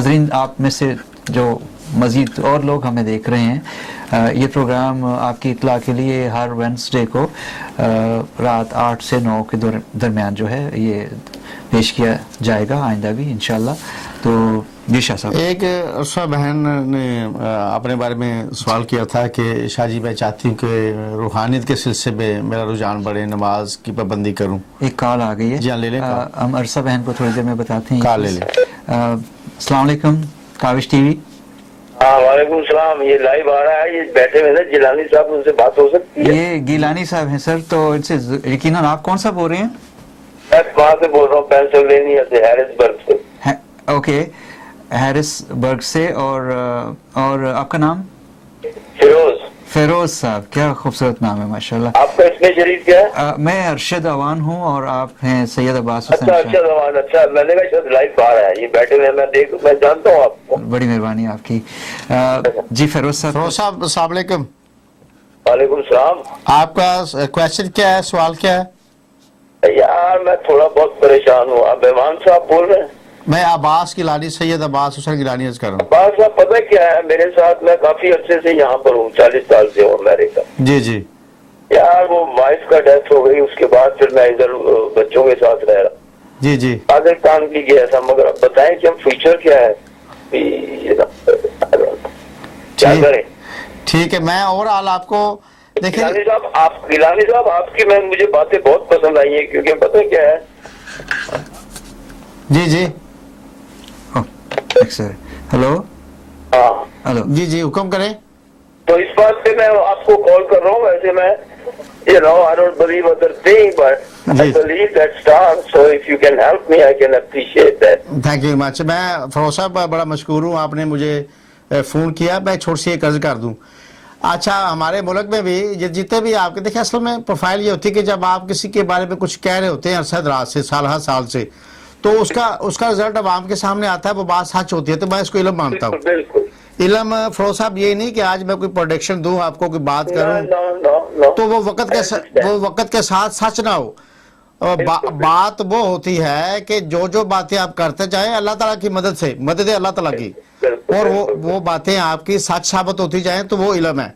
नाज़रीन, आप में से जो मज़ीद और लोग हमें देख रहे हैं, ये प्रोग्राम आपकी इत्तला के लिए हर वेडनेसडे को रात 8 से 9 के दरमियान जो है ये पेश किया जाएगा आइंदा भी इंशाल्लाह। तो जी शाह साहब, एक अर्शा बहन ने अपने बारे में सवाल किया था कि शाह जी मैं चाहती हूँ कि रूहानियत के सिलसिले में मेरा रुझान बढ़े, नमाज की पाबंदी करूँ। एक कॉल आ गई है। जी हाँ, ले लें। हम अर्शा बहन को थोड़ी देर में बताते हैं। कॉल ले लें। अस्सलाम वालेकुम, काविश टीवी। हाँ वालेकुम सलाम। ये लाइव आ रहा है, ये बैठे हुए हैं जिलानी साहब, उनसे बात हो सकती है? ये गिलानी साहब हैं सर, तो इनसे यकीनन आप कौन सा बोल रहे हैं? मैं वहाँ से बोल रहा हूँ, पेंसिल्वेनिया से, हैरिसबर्ग से। ओके, हैरिसबर्ग से। और आपका नाम? फिरोज। फेरोज साहब, क्या खूबसूरत नाम है माशाल्लाह। आपका इसमें शरीफ क्या है? मैं अरशद अवान हूँ और आप हैं सैयद अब्बास हुसैन अच्छा अच्छा जवान, अच्छा मैंने कहा शायद लाइव आ रहा है, ये बैठे हुए हैं, मैं जानता हूँ आपको। बड़ी मेहरबानी आपकी। जी फेरोज साहब। फिरोज साहब अस्सलाम वालेकुम। वालेकुम सलाम। आपका क्वेश्चन क्या है, सवाल क्या है? यार मैं थोड़ा बहुत परेशान हूँ। आप एमान साहब बोल रहे हैं? मैं अब्बास गिलानी, सैयद अब्बास हुसैन गिलानी अर्ज कर रहा हूँ। अब्बास साहब पता क्या है, मेरे साथ मैं काफी अच्छे से यहाँ पर हूँ, 40 साल से हूँ अमेरिका। जी जी। यार वो वाइफ का डेथ हो गई, उसके बाद फिर मैं इधर बच्चों के साथ रह रहा। जी जी। पाकिस्तान की गया था, मगर अब बताएं कि हम फ्यूचर क्या है, क्या करें? ठीक है, मैं ओवरऑल आपको देखिए। गिलानी साहब आपकी मुझे बातें बहुत पसंद आई है, क्योंकि पता क्या है। जी जी। Sir hello. हाँ हेलो जी जी, हुक्म करें। तो इस बात पे मैं आपको कॉल कर रहा हूँ। वैसे मैं I don't believe other thing, but I believe that star. So if you can help me, I can appreciate that. Thank you much. मैं फरोज साहब बड़ा मशकूर हूँ, आपने मुझे फ़ोन किया। मैं छोटी सी एक अर्ज कर दूँ। अच्छा, हमारे मुल्क में भी जितने भी आपके देखिए, असल में प्रोफाइल ये होती है कि जब आप किसी के बारे में कुछ कह रहे होते हैं अरसद रात से, साल हर साल से, तो उसका रिजल्ट अब आम के सामने आता है, वो बात सच होती है, तो मैं इसको इल्म मानता हूँ। इल्म फरोज साहब ये नहीं कि आज मैं कोई प्रोडिक्शन दूं आपको, कोई बात करूं तो वो वक्त के साथ सच ना हो। बात वो होती है कि जो बातें आप करते जाएं अल्लाह ताला की मदद से, मदद अल्लाह ताला की, और वो बातें आपकी सच साबित होती जाएं, तो वो इल्म है।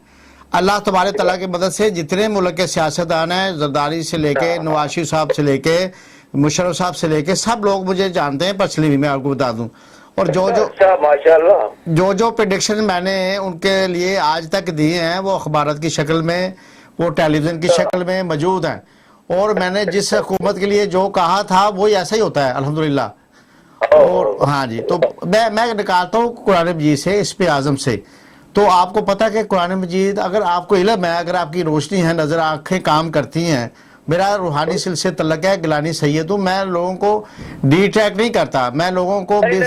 अल्लाह तबारक तआला की मदद से जितने मुल्क के सियासतदान हैं, जरदारी से लेके नवाज शरीफ साहब से लेके मुशर्रफ साहब से लेके सब लोग मुझे जानते हैं पर्सनली भी, मैं आपको बता दूं। और जो प्रेडिक्शन मैंने उनके लिए आज तक दिए हैं, वो अखबारात की शक्ल में, वो टेलीविजन की शक्ल में मौजूद हैं। और मैंने जिस हुकूमत के लिए जो कहा था वो ऐसा ही होता है अल्हम्दुलिल्लाह। और हाँ जी, तो मैं निकालता हूँ कुरान मजीद से, इस पे आज़म से। तो आपको पता है कि कुरान मजीद, अगर आपको इल्म है, अगर आपकी रोशनी है, नज़र आँखें काम करती हैं, मेरा रूहानी सिलसिले तल्लक है गिलानी सैयद हूँ, मैं लोगों को डिट्रैक्ट नहीं करता, मैं लोगों को नहीं,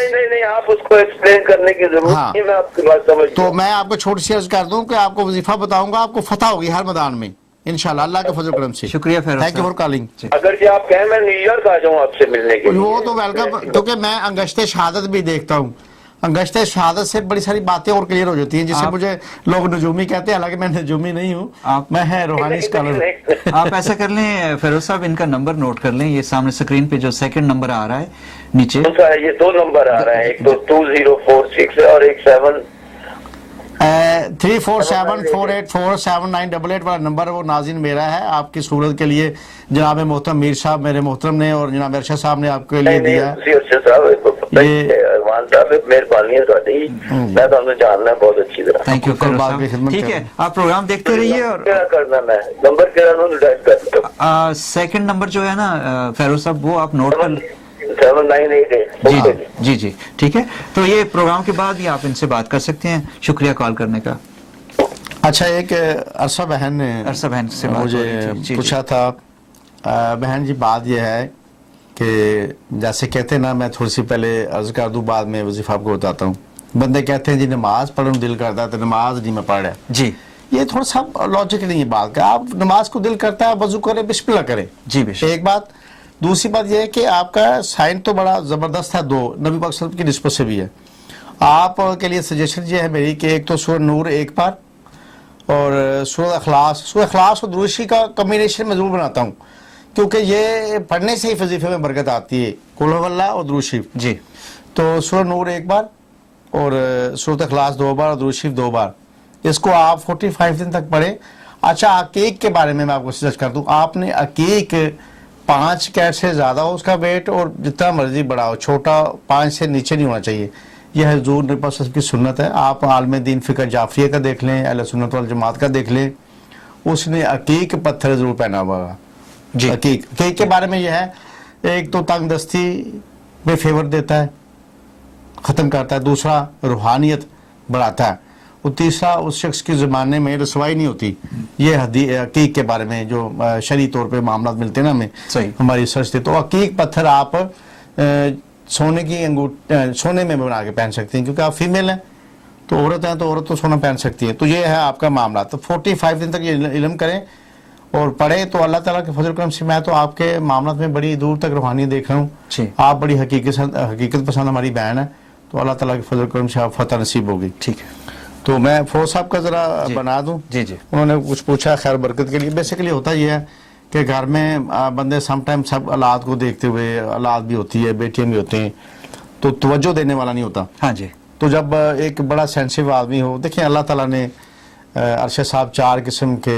आप उसको एक्सप्लेन करने की जरूरत नहीं है, मैं आपकी बात समझ। तो मैं आपको छोटी सी अर्ज कर दूं कि आपको वजीफा बताऊंगा, आपको फतह होगी हर मैदान में इंशाल्लाह, अल्लाह के फजल करम से। शुक्रिया, थैंक यू फॉर कॉलिंग। अगर जी आप कहें मैं न्यूयॉर्क आ जाऊँ आपसे मिलने के लिए, वो तो वेलकम, क्योंकि मैं अंगश्ते शहादत भी देखता हूँ। अंगश्ते शहादत से बड़ी सारी बातें और क्लियर हो जाती हैं, जिससे मुझे लोग नजूमी कहते हैं, हालांकि मैं नजूमी नहीं हूँ, मैं है रूहानी स्कॉलर। आप ऐसा कर लें फिरोज साहब, इनका नंबर नोट कर लें, ये सामने स्क्रीन पे जो सेकंड नंबर आ रहा है नीचे, ये 2 नंबर आ रहा है, एक तो 2046 और एक 34748479888 वाला नंबर, वो नाज़रीन मेरा है। आपकी सूरत के लिए जनाब मोहतरम मीर साहब, मेरे मोहतरम ने, और जनाब अरशद साहब ने आपके लिए दिया। मेहरबानी है ਤੁਹਾਡੀ, मैं ਤੁਹਾਨੂੰ जानना है बहुत अच्छी तरह। थैंक यू फिरोज साहब। ठीक है, आप प्रोग्राम देखते रहिए। और क्या करना, मैं नंबर क्या डायल करता, सेकंड नंबर जो है ना फिरोज साहब, वो आप नोट कर 7988। जी जी, ठीक है। तो ये प्रोग्राम के बाद ही आप इनसे बात कर सकते हैं। शुक्रिया कॉल करने का। अच्छा, एक अरसा बहन ने से मुझे पूछा था, बहन जी बात यह है कि जैसे कहते हैं ना, मैं थोड़ी सी पहले अर्ज कर दूं, बाद में वजीफा आपको बताता हूँ। बंदे कहते हैं जी नमाज पढ़ने दिल करता है, तो नमाज नहीं मैं पढ़ रहा जी, ये थोड़ा सा लॉजिक नहीं है बात का। आप नमाज को दिल करता है, वजू करें, बिस्मिल्लाह करें जी, एक बात। दूसरी बात यह है कि आपका साइन तो बड़ा ज़बरदस्त है, 2 नबी पाक सल्लल्लाहु अलैहि वसल्लम की निस्बत से भी है। आप के लिए सजेशन ये है मेरी कि एक तो सूरह नूर एक बार, और सूरह इखलास और दुरूशी का कम्बिनेशन मैं जरूर बनाता हूँ, क्योंकि ये पढ़ने से ही वजीफे में बरकत आती है, कुल हुवल्लाह और दुरूद शरीफ जी। तो सूरह नूर एक बार, اور سورۃ اخلاص 2 بار اور درود شریف 2 بار. اس کو آپ 45 دن تک پڑھیں. اچھا عقیق کے بارے میں آپ کو سجیسٹ کر دوں, آپ نے عقیق 5 کیٹ سے زیادہ ہو اس کا ویٹ, اور جتنا مرضی بڑا ہو, چھوٹا 5 سے نیچے نہیں ہونا چاہیے. یہ حضور نبی پاک صلی اللہ علیہ وسلم کی سنت ہے. آپ عالم دین فقہ جعفریہ کا دیکھ لیں, اہل سنت والجماعت کا دیکھ لیں, اس نے عقیق پتھر ضرور پہنا ہوا ہے. جی عقیق کے بارے میں یہ ہے, ایک تو تنگ دستی پہ فیور دیتا ہے, ختم کرتا ہے, دوسرا روحانیت بڑھاتا ہے, اور تیسرا اس شخص کی زمانے میں رسوائی نہیں ہوتی. یہ عقیق کے بارے میں جو شرعی طور پہ معاملات ملتے ہیں نا ہمیں, صحیح, ہماری ریسرچ سے, تو عقیق پتھر آپ سونے کی سونے میں بنا کے پہن سکتے ہیں, کیونکہ آپ فیمیل ہیں, تو عورت ہیں تو عورت تو سونا پہن سکتی ہے. تو یہ ہے آپ کا معاملہ. تو 45 دن تک یہ علم کریں اور پڑھیں, تو اللہ تعالیٰ کے فضل کرم سے میں تو آپ کے معاملات میں بڑی دور تک روحانی دیکھ رہا ہوں. آپ بڑی حقیقت پسند ہماری بہن ہے, تو اللہ تعالیٰ کے فضل کرم سے آپ فتح نصیب ہوگی. ٹھیک ہے. تو میں فوج صاحب کا ذرا بنا دوں. جی جی, انہوں نے کچھ پوچھا خیر برکت کے لیے. بیسیکلی ہوتا یہ ہے کہ گھر میں بندے سم ٹائم سب اولاد کو دیکھتے ہوئے, اولاد بھی ہوتی ہے, بیٹیاں بھی ہوتے ہیں, تو توجہ دینے والا نہیں ہوتا. ہاں جی, تو جب ایک بڑا سینسیو آدمی ہو, دیکھیں اللہ تعالیٰ نے ارشد صاحب 4 قسم کے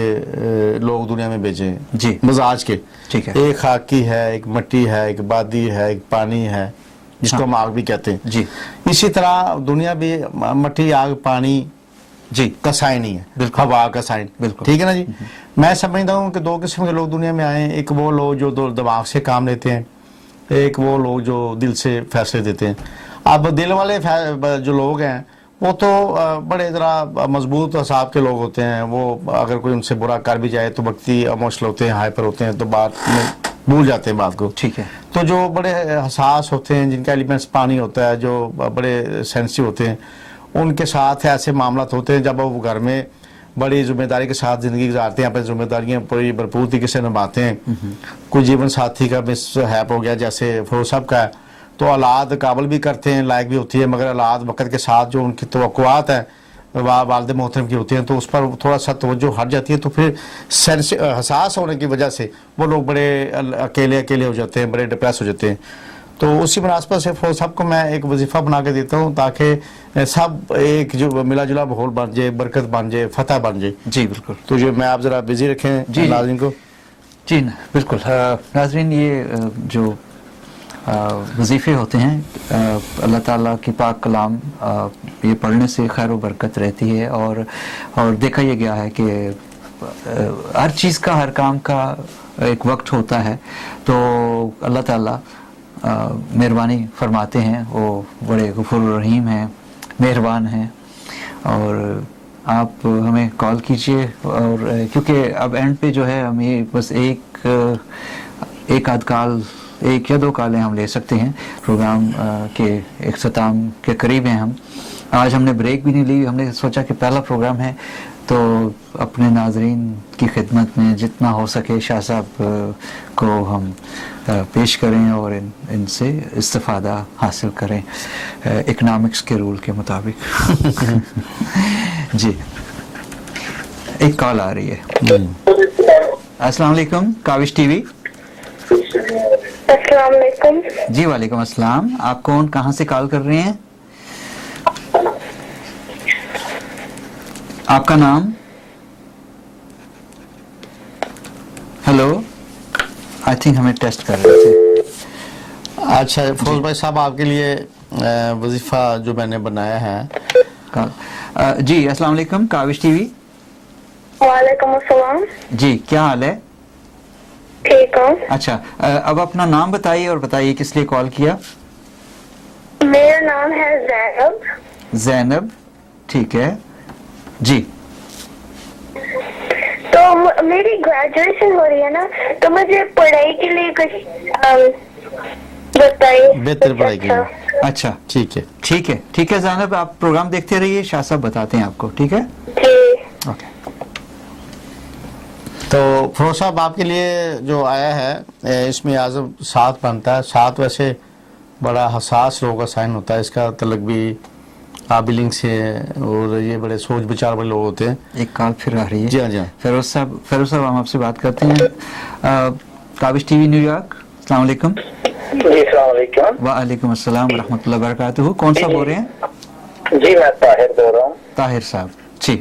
لوگ دنیا میں بھیجے ہیں جی, مزاج کے. ٹھیک ہے. ایک خاکی ہے, ایک مٹی ہے, ایک بادی ہے, ایک پانی ہے, جس کو ہم آگ بھی کہتے ہیں. جی, اسی طرح دنیا بھی مٹی, آگ, پانی جی کا سائن ہی ہے, بالکل, ہوا کا سائن. بالکل, ٹھیک ہے نا جی. میں سمجھتا ہوں کہ 2 قسم کے لوگ دنیا میں آئے ہیں. ایک وہ لوگ جو دماغ سے کام لیتے ہیں, ایک وہ لوگ جو دل سے فیصلے دیتے ہیں. اب دل والے جو لوگ ہیں وہ تو بڑے ذرا مضبوط حساب کے لوگ ہوتے ہیں. وہ اگر کوئی ان سے برا کر بھی جائے تو وقتی اموشنل ہوتے ہیں, ہائپر ہوتے ہیں, تو بات میں بھول جاتے ہیں بات کو. ٹھیک ہے. تو جو بڑے حساس ہوتے ہیں, جن کا ایلیمنٹس پانی ہوتا ہے, جو بڑے سینسٹیو ہوتے ہیں, ان کے ساتھ ایسے معاملات ہوتے ہیں جب وہ گھر میں بڑی ذمہ داری کے ساتھ زندگی گزارتے ہیں, اپنی ذمہ داریاں پوری بھرپور طریقے سے نبھاتے ہیں. کوئی جیون ساتھی کا مس ہیپ ہو گیا جیسے فروز صاحب کا ہے, تو اولاد قابل بھی کرتے ہیں, لائق بھی ہوتی ہے, مگر اولاد وقت کے ساتھ جو ان کی توقعات ہیں والد محترم کی ہوتی ہیں, تو اس پر تھوڑا سا توجہ ہٹ جاتی ہے. تو پھر حساس ہونے کی وجہ سے وہ لوگ بڑے اکیلے ہو جاتے ہیں, بڑے ڈپریس ہو جاتے ہیں. تو اسی مناسبت سے فوج صاحب کو میں ایک وظیفہ بنا کے دیتا ہوں, تاکہ سب ایک جو ملا جلا ماحول بن جائے, برکت بن جائے, فتح بن جائے. جی بالکل. تو جو میں آپ ذرا بزی رکھیں جی ناظرین کو. جی بالکل. ناظرین, یہ جو وظیفے ہوتے ہیں, اللہ تعالیٰ کی پاک کلام یہ پڑھنے سے خیر و برکت رہتی ہے, اور دیکھا یہ گیا ہے کہ ہر چیز کا, ہر کام کا ایک وقت ہوتا ہے. تو اللہ تعالیٰ مہربانی فرماتے ہیں, وہ بڑے غفور الرحیم ہیں, مہربان ہیں. اور آپ ہمیں کال کیجئے, اور کیونکہ اب اینڈ پہ جو ہے ہم یہ بس ایک آدھ کال, 1 یا 2 کالیں ہم لے سکتے ہیں. پروگرام کے اختتام کے قریب ہیں ہم. آج ہم نے بریک بھی نہیں لی, ہم نے سوچا کہ پہلا پروگرام ہے تو اپنے ناظرین کی خدمت میں جتنا ہو سکے شاہ صاحب کو ہم پیش کریں اور ان سے استفادہ حاصل کریں اکنامکس کے رول کے مطابق. جی, ایک کال آ رہی ہے. السلام علیکم, کاوش ٹی وی. السلام علیکم. جی وعلیکم السلام. آپ کون, کہاں سے کال کر رہے ہیں؟ آپ کا نام؟ ہیلو, آئی تھنک ہمیں ٹیسٹ کر رہے تھے. اچھا فوز بھائی صاحب, آپ کے لیے وظیفہ جو میں نے بنایا ہے. جی السلام علیکم, کاوش ٹی وی. وعلیکم السلام. جی, کیا حال ہے؟ ٹھیک ہوں. اچھا, اب اپنا نام بتائیے اور بتائیے کس لیے کال کیا. میرا نام ہے زینب. زینب, ٹھیک ہے جی. تو میری گریجویشن ہو رہی ہے نا, تو مجھے پڑھائی کے لیے کچھ بتائیے. بہتر پڑھائی کے لیے. اچھا ٹھیک ہے, ٹھیک ہے, ٹھیک ہے زینب, آپ پروگرام دیکھتے رہیے, شاہ صاحب بتاتے ہیں آپ کو. ٹھیک ہے, جی. اوکے. تو فروز صاحب آپ کے لیے جو آیا ہے اس میں اعظم 7 بنتا ہے. 7 ویسے بڑا حساس لوگوں کا سائن ہوتا ہے, اس کا تعلق بھی قابلنگ سے, اور یہ بڑے سوچ بچار والے لوگ ہوتے ہیں. ایک کال پھر آ رہی ہے. جی ہاں, جی ہاں. فیروز صاحب ہم آپ سے بات کرتے ہیں. کاوش ٹی وی نیو یارک, السلام علیکم. جی السلام علیکم. وعلیکم السلام ورحمۃ اللہ وبرکاتہ. کون سا بول رہے ہیں؟ جی میں طاہر بول رہا ہوں طاہر صاحب جی،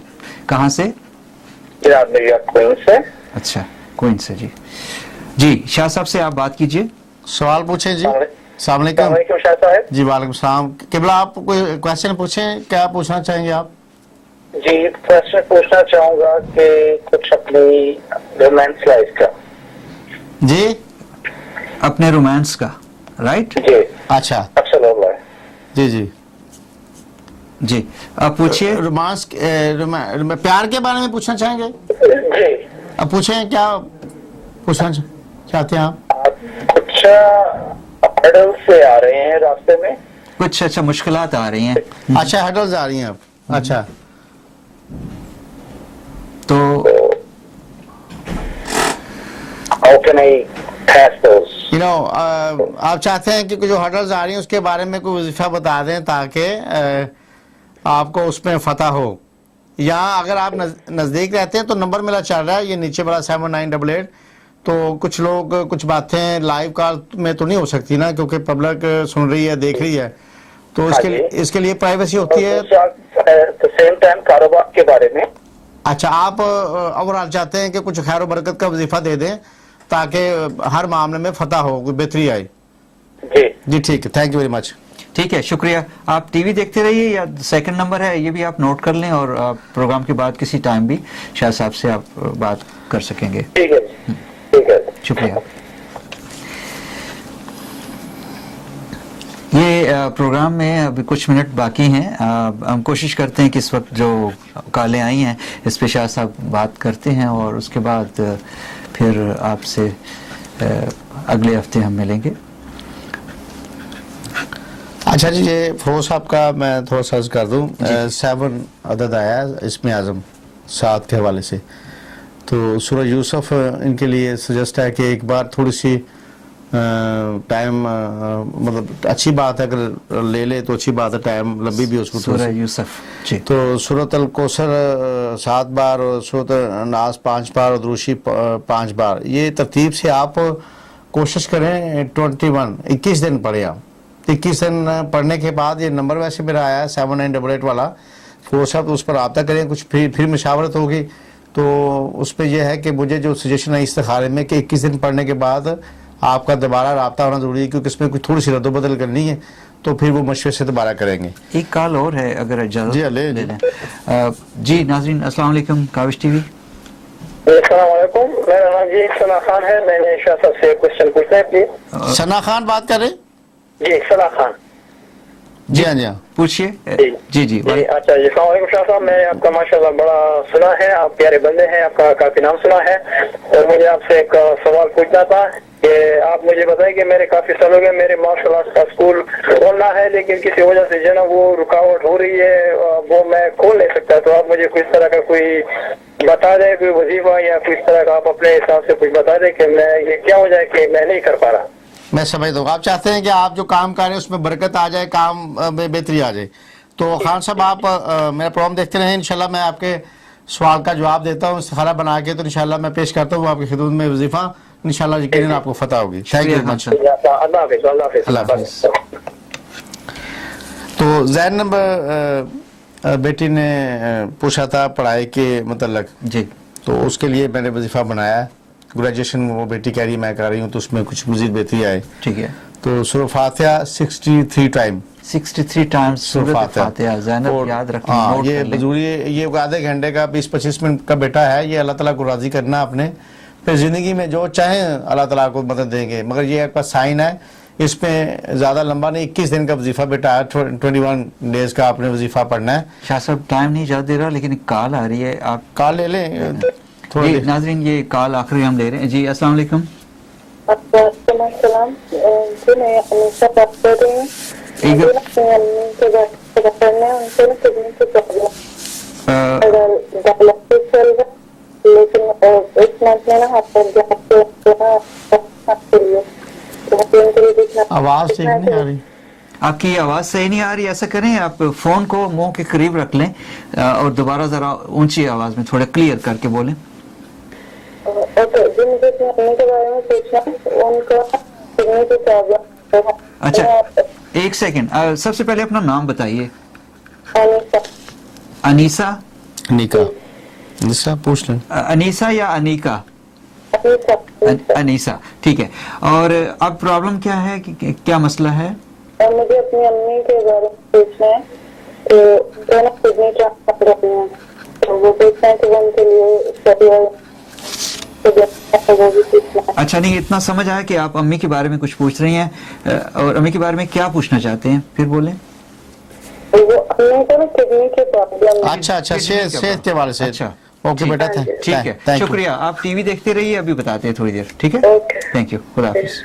کہاں سے؟ جناب نیو یارک کوئنز سے. اچھا کوئن سے جی. جی شاہ صاحب سے آپ بات کیجئے. سوال پوچھیں جی. السلام السلام علیکم. علیکم شاہ صاحب. جی وعلیکم السلام. قبلہ آپ کوئی کویشچن پوچھیں, کیا پوچھنا چاہیں گے آپ؟ جی کوشچن پوچھنا چاہوں گا کہ کچھ اپنی رومانس لائف کا. جی اپنے رومانس کا رائٹ. جی اچھا absolutely. جی جی جی آپ پوچھئے. رومانس پیار کے بارے میں پوچھنا چاہیں گے؟ جی اب پوچھیں کیا پوچھنا چاہتے ہیں آپ؟ کچھ ہرڈل سے آ رہے ہیں راستے میں. کچھ اچھا مشکلات آ رہی ہیں. اچھا ہرڈلز آ رہی ہیں اب. اچھا تو How can I pass those? آپ چاہتے ہیں کہ جو ہرڈلز آ رہی ہیں اس کے بارے میں کوئی وظیفہ بتا دیں تاکہ آپ کو اس میں فتح ہو. یا اگر آپ نزدیک رہتے ہیں تو نمبر میرا چل رہا ہے یہ نیچے والا 7988. تو کچھ لوگ کچھ باتیں لائیو کال میں تو نہیں ہو سکتی نا, کیونکہ پبلک سن رہی ہے, دیکھ رہی ہے, تو اس کے لیے پرائیویسی ہوتی ہے. سیم ٹائم کاروبار کے بارے میں. اچھا آپ اوورال چاہتے ہیں کہ کچھ خیر و برکت کا وظیفہ دے دیں تاکہ ہر معاملے میں فتح ہو, کوئی بہتری آئے. جی ٹھیک ہے, تھینک یو ویری مچ. ٹھیک ہے شکریہ. آپ ٹی وی دیکھتے رہیے, یا سیکنڈ نمبر ہے یہ بھی آپ نوٹ کر لیں, اور آپ پروگرام کے بعد کسی ٹائم بھی شاہ صاحب سے آپ بات کر سکیں گے. ٹھیک ہے ٹھیک ہے شکریہ. یہ پروگرام میں ابھی کچھ منٹ باقی ہیں. ہم کوشش کرتے ہیں کہ اس وقت جو کالیں آئی ہیں اس پہ شاہ صاحب بات کرتے ہیں, اور اس کے بعد پھر آپ سے اگلے ہفتے ہم ملیں گے. اچھا جی, یہ فروز صاحب کا میں تھوڑا سا عرض کر دوں. 7 عدد آیا ہے اسم اعظم 7 کے حوالے سے, تو سورہ یوسف ان کے لیے سجسٹ ہے کہ ایک بار تھوڑی سی ٹائم, مطلب اچھی بات ہے اگر لے لے تو اچھی بات ہے, ٹائم لمبی بھی اس کو. سورہ یوسف جی, تو سورۃ الکوثر 7 بار, اور سورۃ الناس 5 بار, اور دروشی 5 بار. یہ ترتیب سے آپ کوشش کریں 21 دن پڑھیں آپ. 21 دن پڑھنے کے بعد یہ نمبر ویسے میرا آیا ہے 7988 والا, وہ سب اس پر رابطہ کریں. کچھ پھر مشاورت ہوگی تو اس پہ یہ ہے کہ مجھے جو سجیشن ہے استخارے میں کہ 21 دن پڑھنے کے بعد آپ کا دوبارہ رابطہ ہونا ضروری ہے, کیونکہ اس میں کچھ تھوڑی سی رد و بدل کرنی ہے, تو پھر وہ مشورے سے دوبارہ کریں گے. ایک کال اور ہے اگر اجازت جی لیں. جی ناظرین السلام علیکم. کاوش ٹی وی. السلام علیکم, میرا نام جی ثنا خان ہے. میں نے شاہ صاحب سے کوشچن پوچھنا ہے پلیز. ثنا خان بات کر رہے ہیں؟ جی ثنا خان. جی ہاں جی ہاں پوچھئے. جی جی اچھا جی السلام علیکم شاہ صاحب. میں نے آپ کا ماشاءاللہ بڑا سنا ہے, آپ پیارے بندے ہیں, آپ کا کافی نام سنا ہے, اور مجھے آپ سے ایک سوال پوچھنا تھا کہ آپ مجھے بتائیں کہ میرے کافی سال ہو گئے میرے مارشل آرٹس کا اسکول کھولنا ہے, لیکن کسی وجہ سے جو ہے نا وہ رکاوٹ ہو رہی ہے, وہ میں کھول نہیں سکتا. تو آپ مجھے کس طرح کا کوئی بتا دیں, کوئی وظیفہ یا کس طرح کا آپ اپنے حساب سے کچھ بتا دیں کہ میں یہ کیا ہو جائے کہ میں نہیں کر پا رہا. میں سمجھ دوں گا. آپ چاہتے ہیں کہ آپ جو کام کر رہے ہیں اس میں برکت آ جائے, کام میں بہتری آ جائے. تو خان صاحب آپ میرا پروگرام دیکھتے رہیں, انشاءاللہ میں آپ کے سوال کا جواب دیتا ہوں استخارہ بنا کے, تو انشاءاللہ میں پیش کرتا ہوں آپ کی خدمت میں وظیفہ, انشاءاللہ یقیناً آپ کو فتح ہوگی. Thank you very much. اللہ حافظ. اللہ حافظ. تو زین نمبر بیٹی نے پوچھا تھا پڑھائی کے متعلق, جی, تو اس کے لیے میں نے وظیفہ بنایا ہے. گریجویشن وہ بیٹی کہہ رہی میں کر رہی ہوں, تو اس میں کچھ مزید بہتری آئے. ٹھیک ہے. تو سورہ فاتحہ 63 ٹائم 63 ٹائمز سورۃ فاتحہ. زینب یاد رکھیں, نوٹ یہ کر لیں. ضروری ہے. یہ آدھے گھنٹے کا 20-25 منٹ کا بیٹا ہے, یہ اللہ تعالیٰ کو راضی کرنا آپ نے. پھر زندگی میں جو چاہیں اللہ تعالیٰ کو مدد دیں گے, مگر یہ ایک سائن ہے, اس میں زیادہ لمبا نہیں, 21 دن کا وظیفہ بیٹا ہے, 21 ڈیز کا آپ نے وظیفہ پڑھنا ہے. شاہ صاحب ٹائم نہیں زیادہ دے رہا, لیکن ایک کال آ رہی ہے, آپ کال لے لیں. جی ناظرین یہ کال آخری ہم لے رہے ہیں. جی السلام علیکم. السلام. جی میں انیسا بات کر رہی ہوں. اپنی امی کے گھر سے کرنا ہے, ان کو نا کڈنی کی پرابلم اگر ڈائلسس چل رہا, لیکن ایک منتھ میں نا آپ کے لیے آواز ٹھیک نہیں آ رہی. آپ کی آواز صحیح نہیں آ رہی. ایسا کریں آپ فون کو منہ کے قریب رکھ لیں, اور دوبارہ ذرا اونچی آواز میں تھوڑا کلیئر کر کے بولیں. اوکے جی, مجھے اپنی امی کے بارے میں پوچھنا ہے, ان کو کڈنی کی پرابلم. اچھا ایک سیکنڈ, سب سے پہلے اپنا نام بتائیے. अनीसा निका निशा पूछ लें। अनीसा या अनीका? अनीसा, ठीक है। और अब प्रॉब्लम क्या है, क्या मसला है? मुझे अपनी अम्मी के बारे में पूछना है कि दोनों किडनी ट्रांसप्लांट करनी है, तो वो पूछना है कि वो उनके लिए अच्छा, नहीं, इतना समझ आया कि आप अम्मी के बारे में कुछ पूछ रही हैं, और अम्मी के बारे में क्या पूछना चाहते हैं, फिर बोलें। वो अम्मी को ना किडनी के प्रॉब्लम। अच्छा, सेहत के बारे से। अच्छा, ओके बेटा, ठीक है, शुक्रिया। आप टीवी देखते रहिए, अभी बताते हैं थोड़ी देर, ठीक है? थैंक यू, खुदा हाफिज।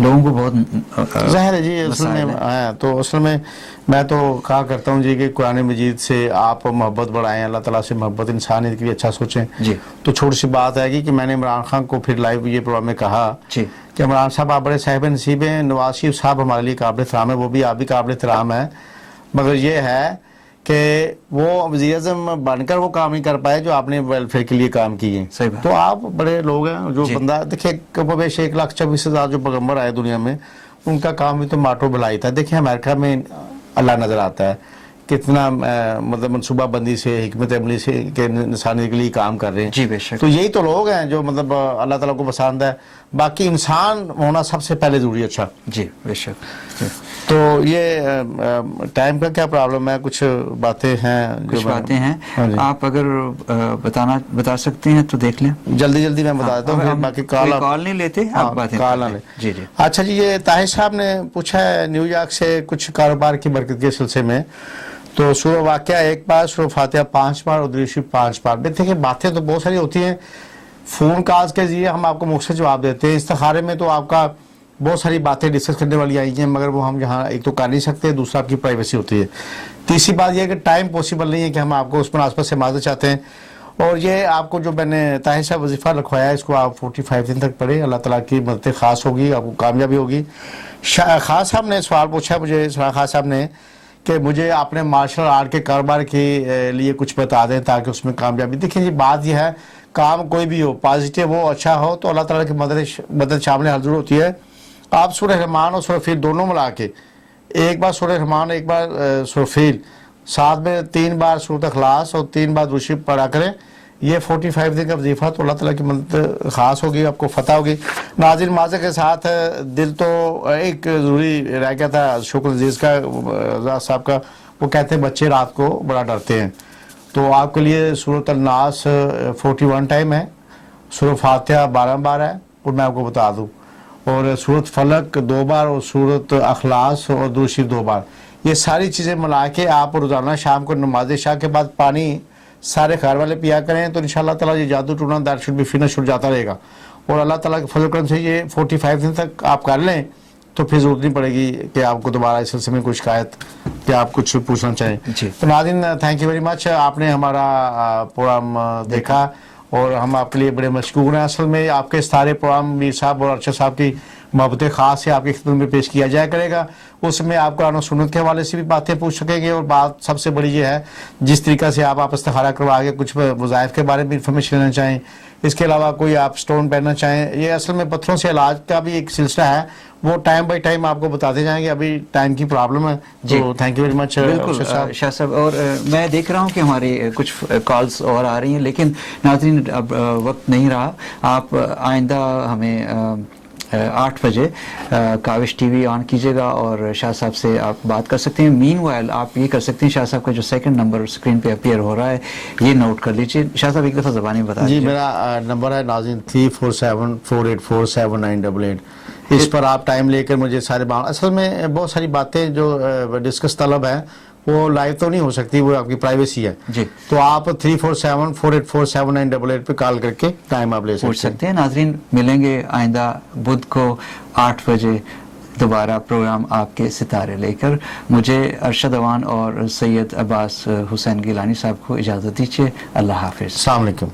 लोगों को बहुत ज़ाहिर है जी, असल में तो असल में मैं तो कहा करता हूँ जी कि कुरान मजीद से आप मोहब्बत बढ़ाएं, अल्लाह ताला से मोहब्बत, इंसानियत के लिए अच्छा सोचें जी। तो छोटी सी बात है कि मैंने इमरान खान को फिर लाइव ये प्रोग्राम में कहा कि इमरान साहब आप बड़े साहिब नसीब हैं, नवाज शरीफ साहब हमारे लिए काबिल एहतराम है, वो भी आप भी काबिल एहतराम है, मगर ये है कि वो वज़ीर-ए-आज़म बनकर वो काम नहीं कर पाए जो आपने वेलफेयर के लिए काम किए। तो आप बड़े लोग हैं, जो बंदा देखिए कमोबेश 1,24,000 जो पैगम्बर आए दुनिया में, उनका काम भी तो माटो भलाई था। देखिए अमेरिका में अल्लाह नजर आता है, कितना मतलब मनसूबा बंदी से, हिकमत अमली से के इंसानियत के लिए काम कर रहे हैं। जी बेशक। तो यही तो लोग हैं जो मतलब अल्लाह ताला को पसंद है। बाकी इंसान होना सबसे पहले जरूरी है। अच्छा जी बेशक। तो ये टाइम का क्या प्रॉब्लम है, कुछ बातें हैं, कुछ बातें हैं, आप अगर बता सकते हैं तो देख लें। जल्दी जल्दी मैं बता देता हूँ, बाकी कॉल नहीं लेते, आप बातें कॉल ना ले। जी जी। अच्छा जी, ये ताहिर साहब ने पूछा है न्यूयॉर्क से कुछ कारोबार की बरकत के सिलसिले में, तो सूरह वाक़िया 1 बार, सूरह फातिहा 5 बार और दुरूद शरीफ 5 बार। देखिए बातें तो बहुत सारी होती हैं, फ़ोन कॉल्स के जरिए हम आपको मुख्तलिफ जवाब देते हैं। इस्तिखारे में तो आपका बहुत सारी बातें डिस्कस करने वाली आई हैं, मगर वो हम यहाँ एक तो कर नहीं सकते, दूसरा आपकी प्राइवेसी होती है। तीसरी बात यह है कि टाइम पॉसिबल नहीं है कि हम आपको उस मुनासबत से माजरत चाहते हैं। और ये आपको जो मैंने ताहिर साहब वजीफ़ा रखवाया है, इसको आप 45 दिन तक पढ़ें, अल्लाह ताला की मदद ख़ास होगी, आपको कामयाबी होगी। खास साहब ने सवाल पूछा मुझे, खास साहब ने, कि मुझे अपने मार्शल आर्ट के कारोबार के लिए कुछ बता दें ताकि उसमें कामयाबी। देखिए जी, बात यह है, काम कोई भी हो, पॉजिटिव हो, अच्छा हो, तो अल्लाह ताला की मदद शामिल हाजिर होती है। आप सूरह रहमान और सूरह फील दोनों मिला के, एक बार सूरह रहमान, एक बार सूरह फील, साथ में 3 बार सूरह इखलास और 3 बार दुरूद शरीफ पढ़ा करें। ये 45 दिन का वजीफा, तो अल्लाह ताला की मदद खास होगी, आपको फतह होगी। नाज़रीन, माज़े के साथ दिल तो एक ज़रूरी रह गया था शुक्र अजीज़ का, रज़ा साहब का, वो कहते हैं बच्चे रात को बड़ा डरते हैं, तो आपके लिए सूरत अल-नास 41 टाइम है, सूरह फातिहा 12 बार है, और मैं आपको बता दूँ, और सूरत फलक 2 बार और सूरत अखलास और दुरूद शरीफ 2 बार। ये सारी चीज़ें मिला के आप रोज़ाना शाम को नमाज इशा के बाद पानी सारे घर वाले पिया करें, तो इंशाअल्लाह ताला ये जादू tuna that should be finish हो जाता रहेगा। और अल्लाह ताला के फजल करम से ये 45 दिन तक आप कर लें, तो फिर जरूरत नहीं पड़ेगी कि आपको दोबारा इस सिलसिले में कोई शिकायत या आप कुछ पूछना चाहें। तो नाज़रीन, थैंक यू वेरी मच, आपने हमारा प्रोग्राम देखा और हम आपके लिए बड़े मशकूर हैं। असल में आपके सारे प्रोग्राम मीर साहब और अरशद साहब की मोहब्बत ख़ास है आपकी खिदमत में पेश किया जाया करेगा। उसमें आप कुरान और सुन्नत के हवाले से भी बातें पूछ सकेंगे, और बात सबसे बड़ी ये है, जिस तरीक़ा से आप इस्तिखारा करवा के कुछ वज़ाइफ के बारे में इंफॉर्मेशन लेना चाहें, इसके अलावा कोई आप स्टोन पहनना चाहें, ये असल में पत्थरों से इलाज का भी एक सिलसिला है, वो टाइम बाई टाइम आपको बताते जाएंगे। अभी टाइम की प्रॉब्लम है, तो thank you very much Shah साहब। और मैं देख रहा हूँ कि हमारी कुछ कॉल्स और आ रही हैं, लेकिन नाज़रीन अब वक्त नहीं रहा। आप आइंदा हमें 8 बजे काविश टीवी ऑन कीजिएगा और शाह साहब से आप बात कर सकते हैं। मीनवाइल आप ये कर सकते हैं, शाह साहब का जो 2nd नंबर स्क्रीन पे अपीयर हो रहा है, ये नोट कर लीजिए। शाह साहब एक दफ़ा ज़बानी बता जी, मेरा नंबर है नाज़रीन 3474847988। इस पर आप टाइम लेकर मुझे सारे असल में बहुत सारी बातें जो डिस्कस तलब है वो लाइव तो नहीं हो सकती, वो आपकी प्राइवेसी है जी। तो आप 3474847988 पे कॉल करके टाइम आप ले सकते हैं। नाज़रीन, मिलेंगे आइंदा बुध को 8 बजे दोबारा प्रोग्राम आपके सितारे लेकर। मुझे अरशद अवान और सैयद अब्बास हुसैन गिलानी साहब को इजाज़त दीजिए। अल्लाह हाफिज़। अस्सलाम वालेकुम।